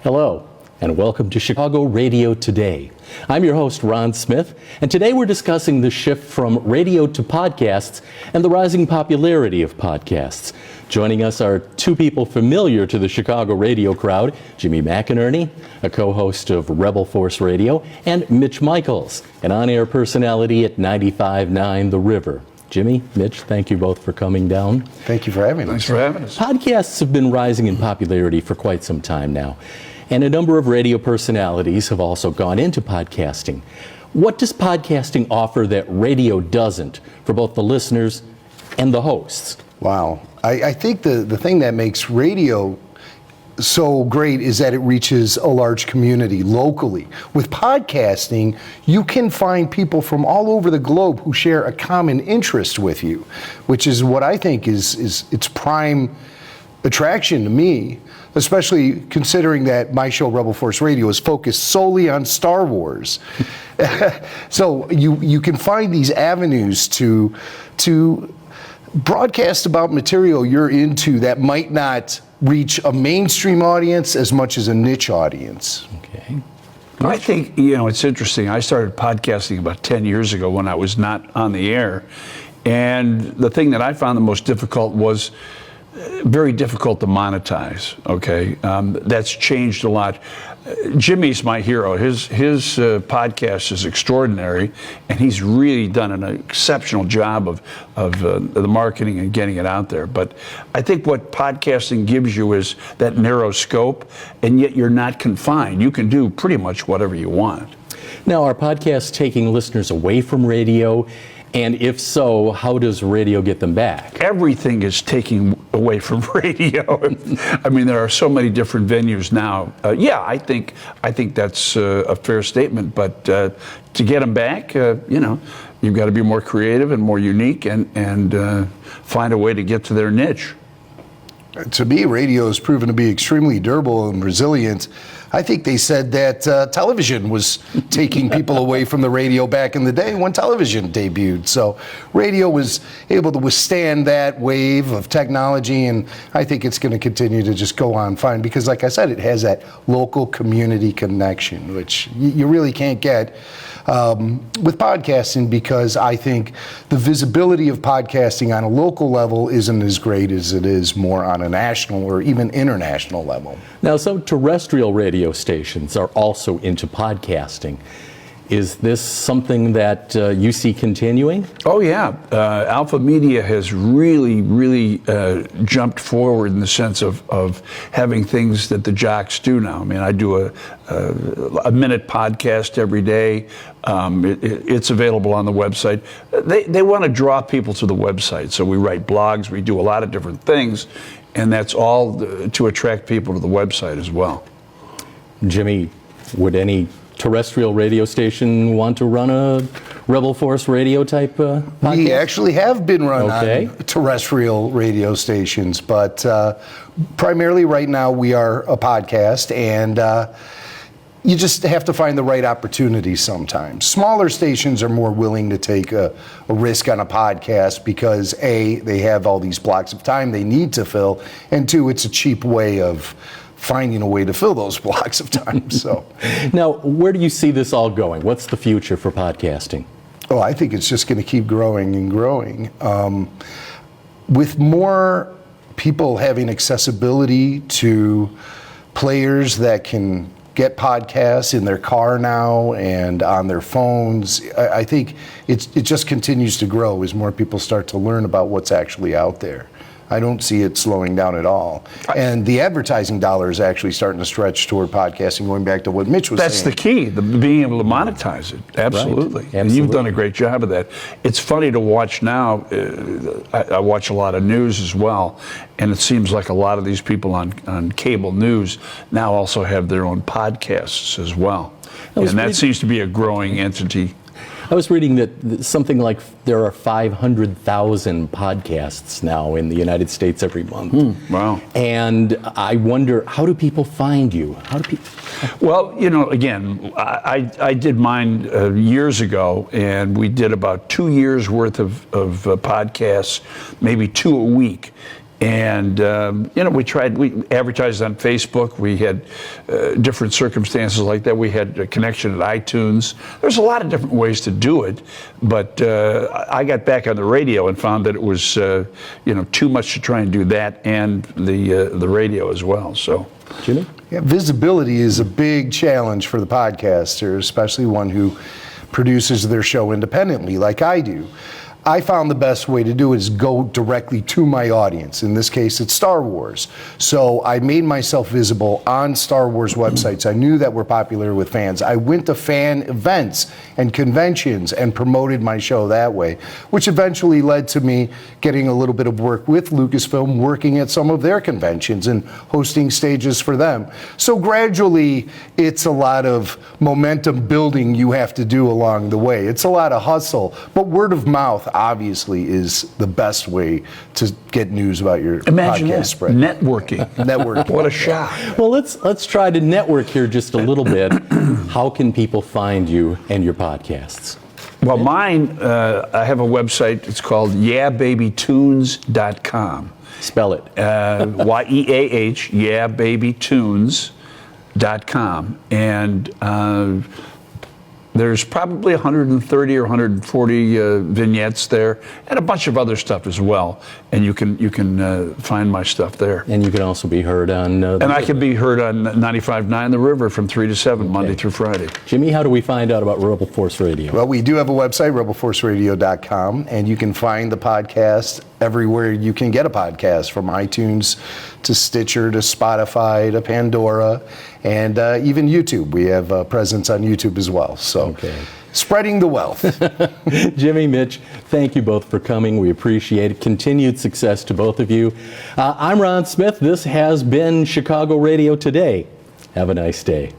Hello, and welcome to Chicago Radio Today. I'm your host, Ron Smith, and today we're discussing the shift from radio to podcasts and the rising popularity of podcasts. Joining us are two people familiar to the Chicago radio crowd, Jimmy McInerney, a co-host of Rebel Force Radio, and Mitch Michaels, an on-air personality at 95.9 The River. Jimmy, Mitch, thank you both for coming down. Thank you for having us. Thanks for having us. Podcasts have been rising in popularity for quite some time now, and a number of radio personalities have also gone into podcasting. What does podcasting offer that radio doesn't for both the listeners and the hosts? Wow. I think the thing that makes radio so great is that it reaches a large community locally. With podcasting, you can find people from all over the globe who share a common interest with you, which is what I think is its prime attraction to me, especially considering that my show, Rebel Force Radio, is focused solely on Star Wars. So you can find these avenues to broadcast about material you're into that might not reach a mainstream audience as much as a niche audience. Okay. I think, it's interesting. I started podcasting about 10 years ago when I was not on the air. And the thing that I found the most difficult was very difficult to monetize, okay? That's changed a lot. Jimmy's my hero. His podcast is extraordinary, and he's really done an exceptional job of the marketing and getting it out there. But I think what podcasting gives you is that narrow scope, and yet you're not confined. You can do pretty much whatever you want. Now, are podcasts taking listeners away from radio? And if so, how does radio get them back? Everything is taking away from radio. I mean, there are so many different venues now. I think that's a fair statement. But to get them back, you've got to be more creative and more unique and find a way to get to their niche. To me, radio has proven to be extremely durable and resilient. I think they said that television was taking people away from the radio back in the day when television debuted. So radio was able to withstand that wave of technology, and I think it's going to continue to just go on fine because, like I said, it has that local community connection, which you really can't get with podcasting, because I think the visibility of podcasting on a local level isn't as great as it is more on a national or even international level. Now, some terrestrial radio stations are also into podcasting. Is this something that you see continuing? Oh, yeah. Alpha Media has really jumped forward in the sense of having things that the jocks do now. I mean, I do a minute podcast every day. It's available on the website. They want to draw people to the website, so we write blogs, we do a lot of different things, and that's all to attract people to the website as well. Jimmy, would any terrestrial radio station want to run a Rebel Force Radio type podcast? We actually have been run on terrestrial radio stations, but primarily right now we are a podcast, and you just have to find the right opportunity sometimes. Smaller stations are more willing to take a risk on a podcast because A, they have all these blocks of time they need to fill, and two, it's a cheap way of finding a way to fill those blocks of time. So, now, where do you see this all going? What's the future for podcasting? Oh, I think it's just going to keep growing and growing. With more people having accessibility to players that can get podcasts in their car now and on their phones, I think it just continues to grow as more people start to learn about what's actually out there. I don't see it slowing down at all. And the advertising dollar is actually starting to stretch toward podcasting, going back to what Mitch was saying. That's the key, being able to monetize it. Absolutely. Right. And you've done a great job of that. It's funny to watch now. I watch a lot of news as well, and it seems like a lot of these people on cable news now also have their own podcasts as well. And that seems to be a growing entity. I was reading that something like there are 500,000 podcasts now in the United States every month. Wow. And I wonder, how do people find you? Well, again, I did mine years ago, and we did about 2 years worth of podcasts, maybe 2 a week. And we advertised on Facebook. We had different circumstances like that. We had a connection at iTunes. There's a lot of different ways to do it, but I got back on the radio and found that it was too much to try and do that and the radio as well. So, Jimmy? Yeah, visibility is a big challenge for the podcaster, especially one who produces their show independently like I do. I found the best way to do it is go directly to my audience. In this case, it's Star Wars. So I made myself visible on Star Wars websites I knew that were popular with fans. I went to fan events and conventions and promoted my show that way, which eventually led to me getting a little bit of work with Lucasfilm, working at some of their conventions and hosting stages for them. So gradually, it's a lot of momentum building you have to do along the way. It's a lot of hustle, but word of mouth obviously is the best way to get news about your podcast spread. Networking. What a shock. Well, let's try to network here just a little bit. How can people find you and your podcasts? Well, mine, I have a website. It's called yeahbabytunes.com. Spell it. YEAH, yeahbabytunes.com. And there's probably 130 or 140 vignettes there, and a bunch of other stuff as well. And you can find my stuff there. And you can also be heard on. And I can be heard on 95.9 The River from 3 to 7, Monday through Friday. Jimmy, how do we find out about Rebel Force Radio? Well, we do have a website, rebelforceradio.com, and you can find the podcast everywhere you can get a podcast, from iTunes to Stitcher to Spotify to Pandora, and even YouTube. We have a presence on YouTube as well. So, spreading the wealth. Jimmy, Mitch, thank you both for coming. We appreciate it. Continued success to both of you. I'm Ron Smith. This has been Chicago Radio Today. Have a nice day.